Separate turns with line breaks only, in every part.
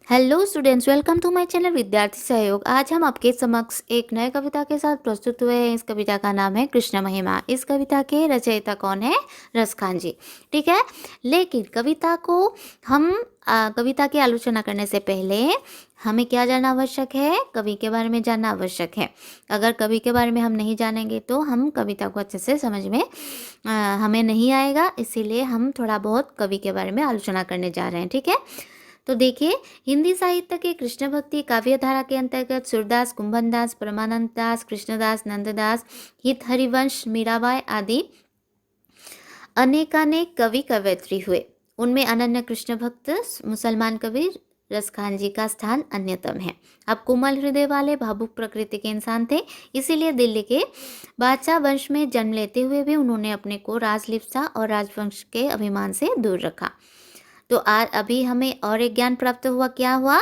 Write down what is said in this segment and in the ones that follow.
Hello students, welcome to my channel Vidyarthi Sahyog. आज हम आपके समक्ष एक नए कविता के साथ प्रस्तुत हुए हैं। इस कविता का नाम है कृष्ण महिमा। इस कविता के रचयिता कौन है? रसखान जी। ठीक है, लेकिन कविता को हम कविता की आलोचना करने से पहले हमें क्या जानना आवश्यक है? कवि के बारे में जानना आवश्यक है। अगर कवि के बारे में हम नहीं जानेंगे तो हम कविता को अच्छे से समझ में हमें नहीं आएगा। इसीलिए हम थोड़ा बहुत कवि के बारे में आलोचना करने जा रहे हैं। ठीक है, तो देखिए, हिंदी साहित्य के कृष्ण भक्ति काव्य धारा के अंतर्गत सूरदास, कुंभनदास, परमानंद दास, कृष्णदास, नंददास, हित हरिवंश, मीराबाई आदि अनेकानेक कवि कवयित्री हुए। उनमें अनन्य कृष्ण भक्त मुसलमान कवि रसखान जी का स्थान अन्यतम है। अब कोमल हृदय वाले भावुक प्रकृति के इंसान थे, इसीलिए दिल्ली के बादशाह वंश में जन्म लेते हुए भी उन्होंने अपने को राजलिप्सा और राजवंश के अभिमान से दूर रखा। तो आज अभी हमें और एक ज्ञान प्राप्त हुआ। क्या हुआ?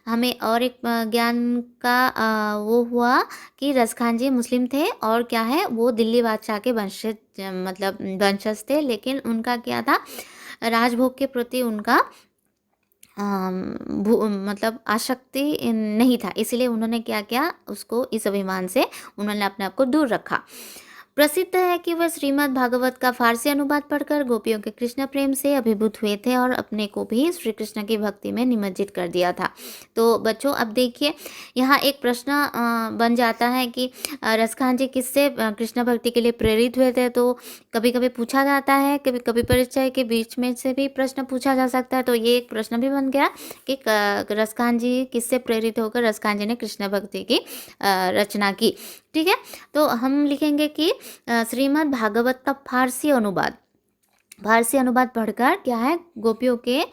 हमें और एक ज्ञान का वो हुआ कि रसखान जी मुस्लिम थे और क्या है, वो दिल्ली बादशाह के वंशज मतलब वंशज थे। लेकिन उनका क्या था, राजभोग के प्रति उनका मतलब आसक्ति नहीं था। इसलिए उन्होंने क्या किया, उसको इस अभिमान से उन्होंने अपने आप को दूर रखा। प्रसिद्ध है कि वह श्रीमद् भागवत का फारसी अनुवाद पढ़कर गोपियों के कृष्ण प्रेम से अभिभूत हुए थे और अपने को भी श्री कृष्ण की भक्ति में निमज्जित कर दिया था। तो बच्चों, अब देखिए, यहाँ एक प्रश्न बन जाता है कि रसखान जी किससे कृष्ण भक्ति के लिए प्रेरित हुए थे। तो कभी कभी पूछा जाता है, कभी कभी परिचय के बीच में से भी प्रश्न पूछा जा सकता है। तो ये एक प्रश्न भी बन गया कि रसखान जी किससे प्रेरित होकर रसखान जी ने कृष्ण भक्ति की रचना की। ठीक है, तो हम लिखेंगे कि श्रीमद् भागवत का फारसी अनुवाद पढ़कर क्या है, गोपियों के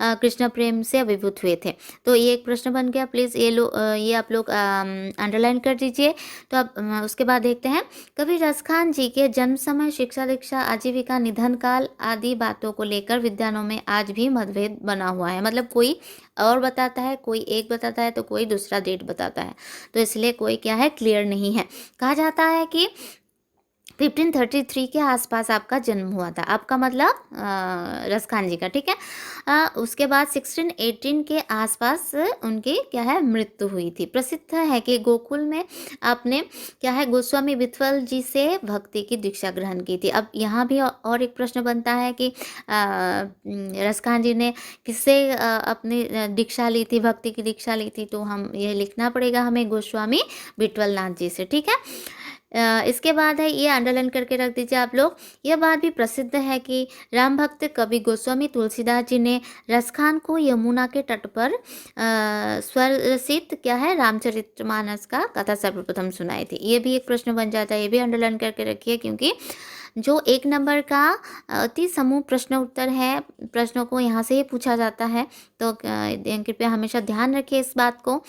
कृष्ण प्रेम से अभिभूत हुए थे। तो ये एक प्रश्न बन गया। प्लीज़ ये आप लोग अंडरलाइन कर दीजिए। तो अब उसके बाद देखते हैं, कवि रसखान जी के जन्म समय, शिक्षा दीक्षा, आजीविका, निधन काल आदि बातों को लेकर विद्वानों में आज भी मतभेद बना हुआ है। मतलब कोई और बताता है, कोई एक बताता है, तो कोई दूसरा डेट बताता है। तो इसलिए कोई क्या है, क्लियर नहीं है। कहा जाता है कि 1533 के आसपास आपका जन्म हुआ था, आपका मतलब रसखान जी का। ठीक है, उसके बाद 1618 के आसपास उनकी क्या है, मृत्यु हुई थी। प्रसिद्ध है कि गोकुल में आपने क्या है, गोस्वामी विठल जी से भक्ति की दीक्षा ग्रहण की थी। अब यहाँ भी और एक प्रश्न बनता है कि रसखान जी ने किससे अपनी दीक्षा ली थी, भक्ति की दीक्षा ली थी। तो हम यह लिखना पड़ेगा हमें, गोस्वामी विठल नाथ जी से। ठीक है, इसके बाद है, ये अंडरलाइन करके रख दीजिए आप लोग। यह बात भी प्रसिद्ध है कि राम भक्त कवि गोस्वामी तुलसीदास जी ने रसखान को यमुना के तट पर स्वरचित क्या है, रामचरितमानस का कथा सर्वप्रथम सुनाई थी। ये भी एक प्रश्न बन जाता है, ये भी अंडरलाइन करके रखिए, क्योंकि जो 1 नंबर का अति समूह प्रश्न उत्तर है, प्रश्नों को यहाँ से ही पूछा जाता है। तो कृपया हमेशा ध्यान रखिए इस बात को।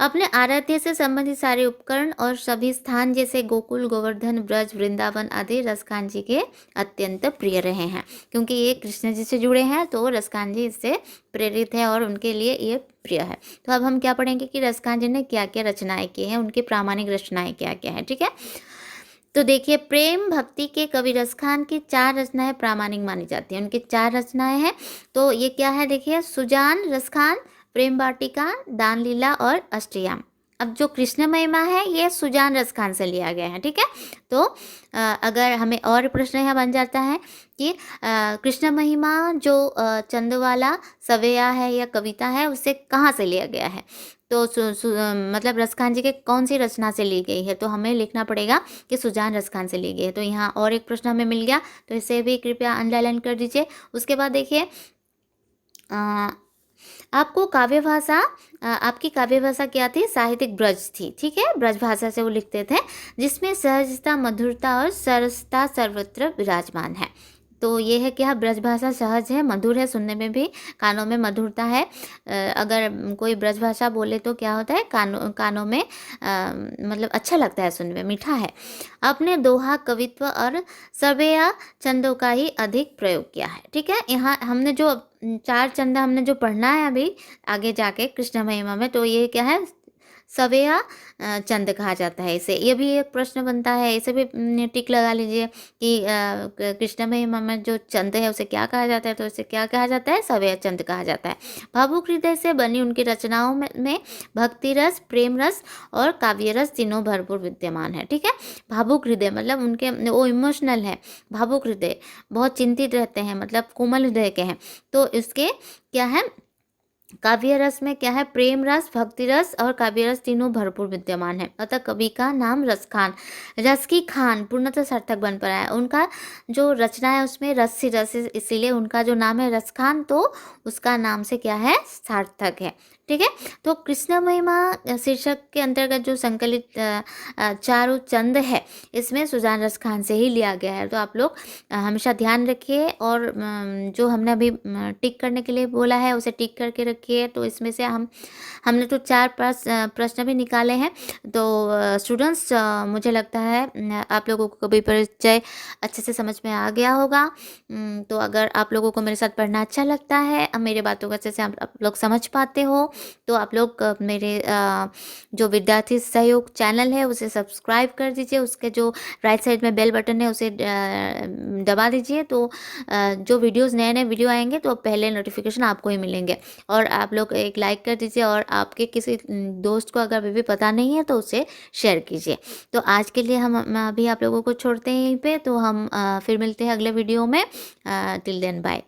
अपने आराध्य से संबंधित सारे उपकरण और सभी स्थान जैसे गोकुल, गोवर्धन, ब्रज, वृंदावन आदि रसखान जी के अत्यंत प्रिय रहे हैं। क्योंकि ये कृष्ण जी से जुड़े हैं, तो रसखान जी इससे प्रेरित है और उनके लिए ये प्रिय है। तो अब हम क्या पढ़ेंगे कि रसखान जी ने क्या क्या रचनाएं की हैं, उनकी प्रामाणिक रचनाएं क्या क्या हैं। ठीक है, तो देखिए, प्रेम भक्ति के कवि रसखान की 4 रचनाएं प्रामाणिक मानी जाती हैं। उनकी 4 रचनाएं हैं। तो ये क्या है, देखिए, सुजान रसखान, प्रेम वाटिका, दान लीला और अष्टयाम। अब जो कृष्ण महिमा है, ये सुजान रसखान से लिया गया है। ठीक है, तो अगर हमें और प्रश्न यहाँ बन जाता है कि कृष्ण महिमा जो चंदवाला सवेया है या कविता है, उसे कहाँ से लिया गया है। तो मतलब रसखान जी के कौन सी रचना से ली गई है। तो हमें लिखना पड़ेगा कि सुजान रसखान से ली गई है। तो यहाँ और एक प्रश्न हमें मिल गया, तो इसे भी कृपया अंडरलाइन कर दीजिए। उसके बाद देखिए, आपको काव्य भाषा आपकी काव्य भाषा क्या थी? साहित्यिक ब्रज थी। ठीक है, ब्रज भाषा से वो लिखते थे, जिसमें सहजता, मधुरता और सरसता सर्वत्र विराजमान है। तो ये है क्या, ब्रज भाषा सहज है, मधुर है, सुनने में भी कानों में मधुरता है। अगर कोई ब्रज भाषा बोले तो क्या होता है, कानों में मतलब अच्छा लगता है, सुनने में मीठा है। अपने दोहा, कवित्व और सर्वेया छंदों का ही अधिक प्रयोग किया है। ठीक है, यहाँ हमने जो 4 छंद हमने जो पढ़ना है अभी आगे जाके कृष्ण महिमा में, तो ये क्या है, सवेया चंद कहा जाता है इसे। ये भी एक प्रश्न बनता है, इसे भी टिक लगा लीजिए कि कृष्णमयी में जो चंद है उसे क्या कहा जाता है, तो इसे क्या कहा जाता है, सवेया चंद कहा जाता है। भावुक हृदय से बनी उनकी रचनाओं में भक्ति रस, प्रेम रस और काव्य रस तीनों भरपूर विद्यमान है। ठीक है, भावुक हृदय मतलब उनके वो इमोशनल है, भावुक हृदय, बहुत चिंतित रहते हैं, मतलब कोमल हृदय के हैं। तो इसके क्या है, काव्य रस में क्या है, प्रेम रस, भक्ति रस और काव्य रस तीनों भरपूर विद्यमान है। अतः कवि का नाम रस खान, रस की खान पूर्णतः सार्थक बन पड़ा है। उनका जो रचना है उसमें रस से रस है, इसीलिए उनका जो नाम है रस खान, तो उसका नाम से क्या है, सार्थक है। ठीक है, तो कृष्ण महिमा शीर्षक के अंतर्गत जो संकलित चारों चंद है, इसमें सुजान रस खान से ही लिया गया है। तो आप लोग हमेशा ध्यान रखिए, और जो हमने अभी टिक करने के लिए बोला है उसे टिक करके रखिए। तो इसमें से हमने तो 4 प्रश्न भी निकाले हैं। तो स्टूडेंट्स, मुझे लगता है आप लोगों को कभी परिचय अच्छे से समझ में आ गया होगा। तो अगर आप लोगों को मेरे साथ पढ़ना अच्छा लगता है, मेरे बातों को अच्छे से आप लोग समझ पाते हो, तो आप लोग मेरे जो विद्यार्थी सहयोग चैनल है उसे सब्सक्राइब कर दीजिए। उसके जो राइट साइड में बेल बटन है उसे दबा दीजिए। तो जो वीडियोस नए नए वीडियो आएंगे तो पहले नोटिफिकेशन आपको ही मिलेंगे। और आप लोग एक लाइक कर दीजिए, और आपके किसी दोस्त को अगर अभी भी पता नहीं है तो उसे शेयर कीजिए। तो आज के लिए हम अभी आप लोगों को छोड़ते हैं यहीं पे। तो हम फिर मिलते हैं अगले वीडियो में। Till then bye.